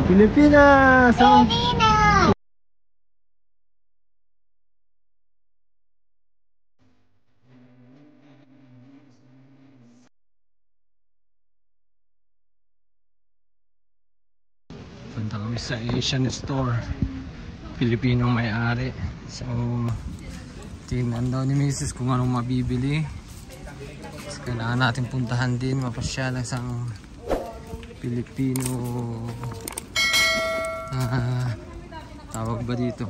Pilipinas! Punta kami sa Asian store. Pilipinong may-ari. So, tingnan daw ni Mrs. kung anong mabibili. So, kailangan natin puntahan din. Mapasyal isang Pilipino. Tawag ba dito?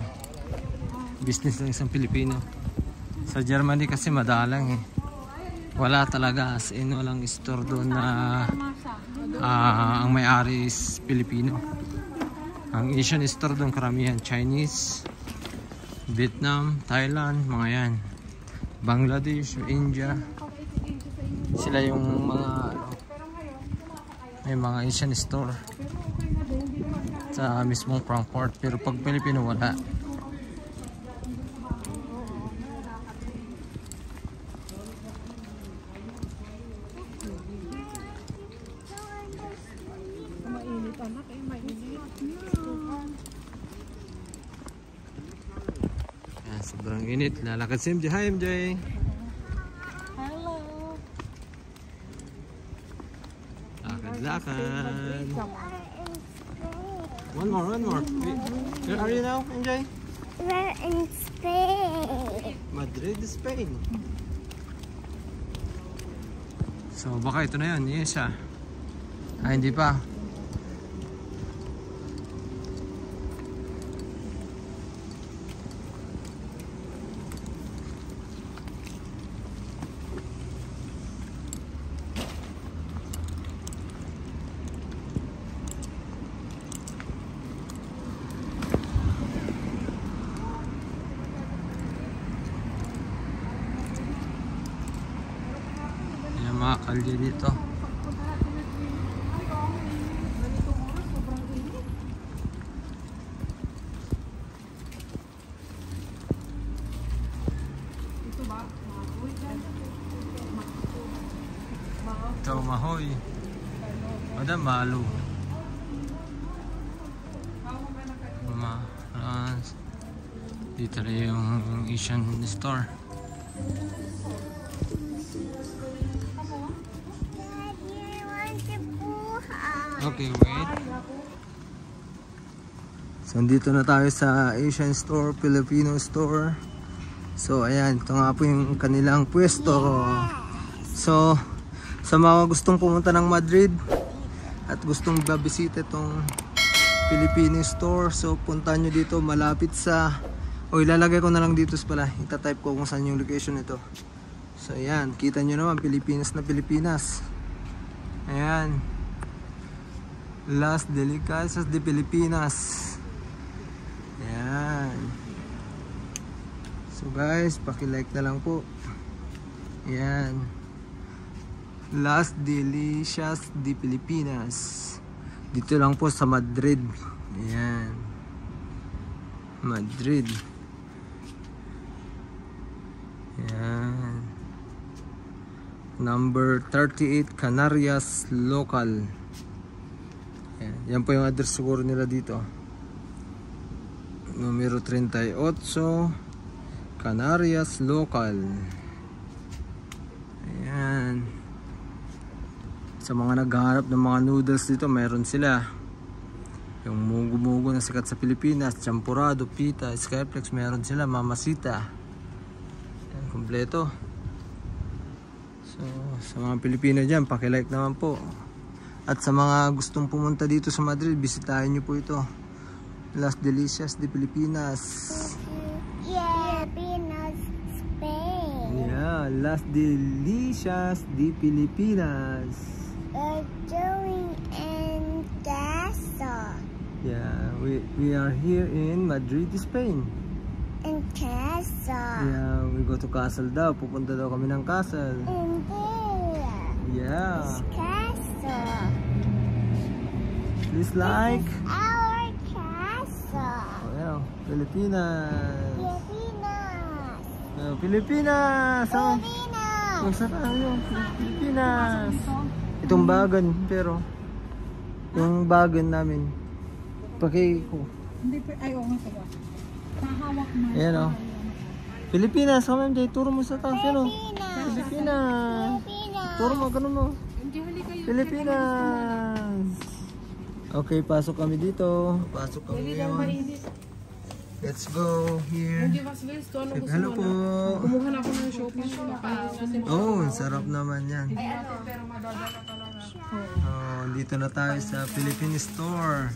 Business ng isang Pilipino. Sa Germany kasi madalang eh. Wala talaga, as in walang store doon na ang may-ari is Pilipino. Ang Asian store doon karamihan Chinese, Vietnam, Thailand, mga yan. Bangladesh, India. Sila yung mga may mga Asian store sa mismong Frankfurt, pero pag Pilipino wala. Sobrang init. Lalakad si MJ. Hi MJ. Hello. Lakad. One more. Where are you now, MJ? We're in Spain. Madrid, Spain. So baka ito na yun. Yes siya. Hindi pa. Mga kalye dito. Ito mahoy. Madam malu. Dito na yung Asian store. Okay, wait. So, dito na tayo sa Asian store, Filipino store. So, ayan. Ito nga po yung kanilang pwesto. So, sa mga gustong pumunta ng Madrid at gustong babisita itong Filipino store, so punta nyo dito malapit sa... ilalagay ko na lang dito pala. Ita-type ko kung saan yung location nito. So, ayan. Kita nyo naman, Pilipinas na Pilipinas. Ayan. Las Delicasas de Pilipinas. Ayan. So guys, paki-like na lang po. Ayan. Las Delicias de Pilipinas. Dito lang po sa Madrid. Ayan. Madrid. Ayan. Number 38 Canarias Local. Yan po yung address siguro nila dito. Numero 38 Canarias Local. Ayan. Sa mga naghahanap ng mga noodles dito, meron sila. Yung mugo-mugo na sikat sa Pilipinas, champurado, pita, skyflex, meron sila. Mamasita. Ayan, kompleto. So, sa mga Pilipino dyan, paki-like naman po. At sa mga gustong pumunta dito sa Madrid, bisitahin nyo po ito. Las Delicias de Pilipinas. Yeah, Pilipinas, Spain. Yeah, Las Delicias de Pilipinas. We're doing in Casa. Yeah, we are here in Madrid, Spain. In Casa. Yeah, we go to Castle daw. Pupunta daw kami ng Castle. In there. Yeah. It's Casa. Please like. This is our castle. Oh, yeah. Pilipinas. Pilipinas. Oh, Pilipinas. Oh. Pilipinas. Magsara tayo. Pilipinas. Itong bagan, pero yung bagan namin Paki ko. Hindi pa, ay, oo nga pala. Pahawak na. Ayan o. Pilipinas, come MJ, turo mo sa taas. Yan o. Pilipinas. Turo mo, ganun mo. Pilipinas. Okay, pasok kami dito. Pasok kami ngayon. Let's go here. Hello po. Kumuha na ako ng shopping. Oh, sarap naman yan. Oh, dito na tayo sa Philippine store.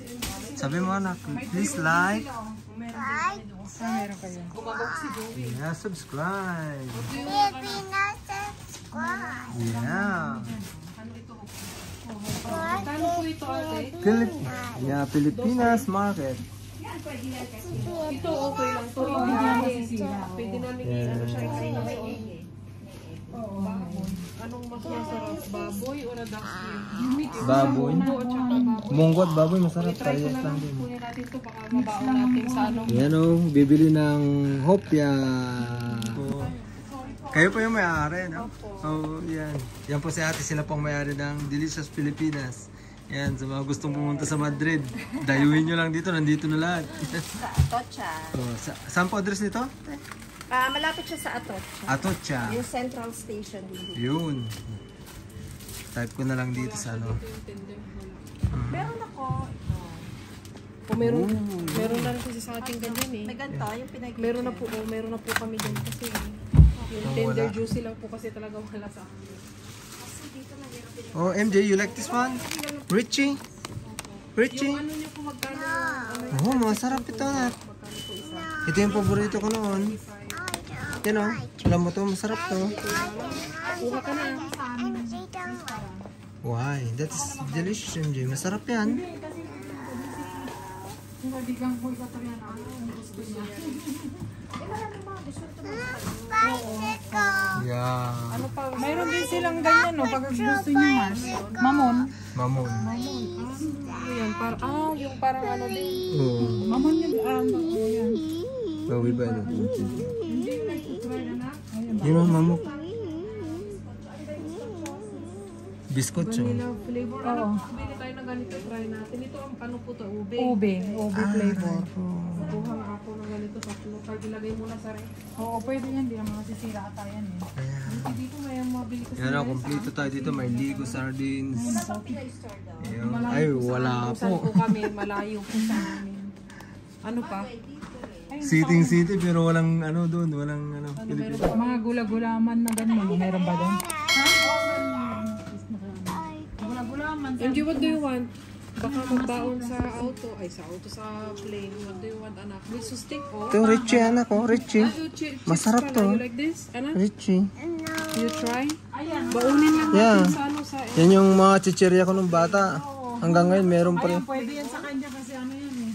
Sabi mo anak, please like. Yeah, subscribe. Pilipinas subscribe. Yeah. Kano po ito ate? Yeah, Pilipinas market. Ito okay lang to. Hindi na masisira. Pwede namin i-ano siya i-ano siya. Anong mas masarap? Baboy o na duck skin? Baboy. Munggo at saka baboy. Munggo at baboy masarap. Try ko Parehas na lang lang. din. Kunin natin ito. Baka mabaon natin sa ano. Yan o, bibili ng hopya. Kayo pa yung may-ari, no? Oh, yan. Yan po si ate, sila pong may-ari ng Delicious Pilipinas. Yan, sa mga gustong pumunta sa Madrid, dayuhin nyo lang dito, nandito na lahat. Atocha. Oh, saan po address nito? Malapit siya sa Atocha. Atocha. Yung central station din. Yun. Type ko na lang dito sa ano. Meron ako. Meron na rin kasi sa ating ganyan eh. May ganito, yung pinag- Meron na po kami dyan kasi yung tender juicy lang po kasi talaga wala sa akin. Oh, MJ, you like this one? Richie? Richie? Ano niyo po magkano? Oh, masarap ito na. Ito yung paborito ko noon. Yan o. Alam mo to, masarap to. Kuha ka na. Why? That's delicious, MJ. Masarap yan. Yeah. Ano pa? Mayroon din silang ganyan no, pag gusto niyo mas. Mamon. Mamon. Ano yan? Yung parang ano din. Oh. Mamon yun. Yan. Oh, we buy that. Hindi like to try na na. Yun ang mamok. Biscuit siya. Vanilla flavor. Ano? Bili tayo ng ganito. Try natin. Ito ang ano po to? Ube. Ube flavor. Kuha nga ako ng ganito sa flow. Pag ilagay mo na sa ref. Oo, pwede yan. Hindi naman masisira ata yan eh. Ayan. Dito may mabili kasi. Yan o, kompleto tayo dito. May ligo sardines. Ayun. Ay, wala Saan po po. kami? Malayo po sa amin. Ano pa? Sitting city pero walang ano doon. Walang ano. Pilipinas. Mga gula-gulaman na ganun. Meron ba doon? MJ, what do you want? Baka magbaon sa auto. Ay, sa auto, sa plane. What do you want, anak? Miso stick, oh. Ito, Richie anak ko. Richie. Masarap to. You like this, anak? Richie. You try? Baunin lang Yeah. natin sa ano, sa... Yan yung mga chichirya ko nung bata. Hanggang ngayon meron pa rin. Pwede yan sa kanya kasi ano yan eh.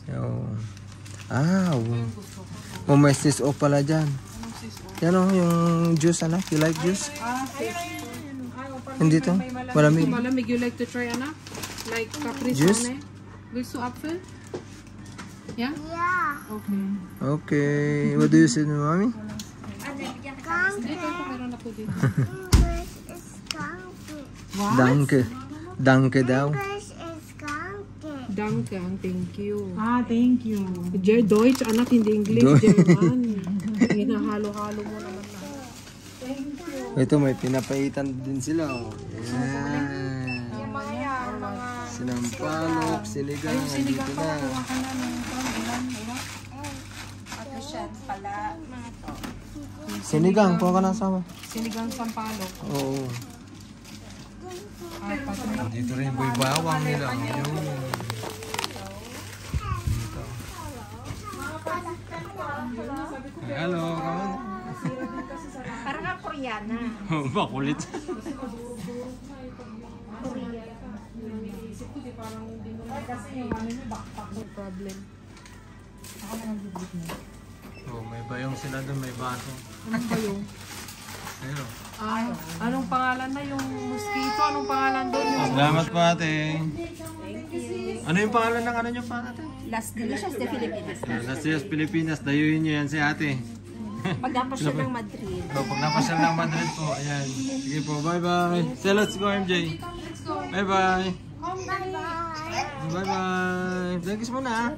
Yung... Ah, oh, may sis o pala dyan. Yan o, yung juice anak. You like juice? Hindi to? Malamig. Malamig, you like to try, anak? Like Capri Juice? Sun, eh? Willst du Apfel? Yeah? Okay. Okay. What do you say to mommy? Dito ako, meron ako dito. Danke. Danke daw. Danke, thank you. Thank you. Deutsch, anak, hindi English, German. Hinahalo-halo mo naman na. Ito may pinapaitan din sila. Oh. Yan. Sinampalok, sinigang. Nandito na. Sinigang, kuha ka na sama. Sinigang sampalok. Oo. Dito rin boy bawang nila. Yun. Dito. Hello, kawan. Parang ang Koreana. Makulit. Problem. Oh, may bayong sila doon, may baso. Anong ba yung? Ayun. Anong pangalan na yung mosquito? Anong pangalan doon? Salamat po ate. Ano yung pangalan ng ano nyo pa ate? Las Delicious de Filipinas. Las Delicious Pilipinas, dayuhin nyo yan si ate. Pag napasya ng Madrid. So, pag napasyal ng Madrid po, ayan. Sige po, bye bye. Say let's go MJ. Bye bye. Bye-bye. Vlogis muna ah.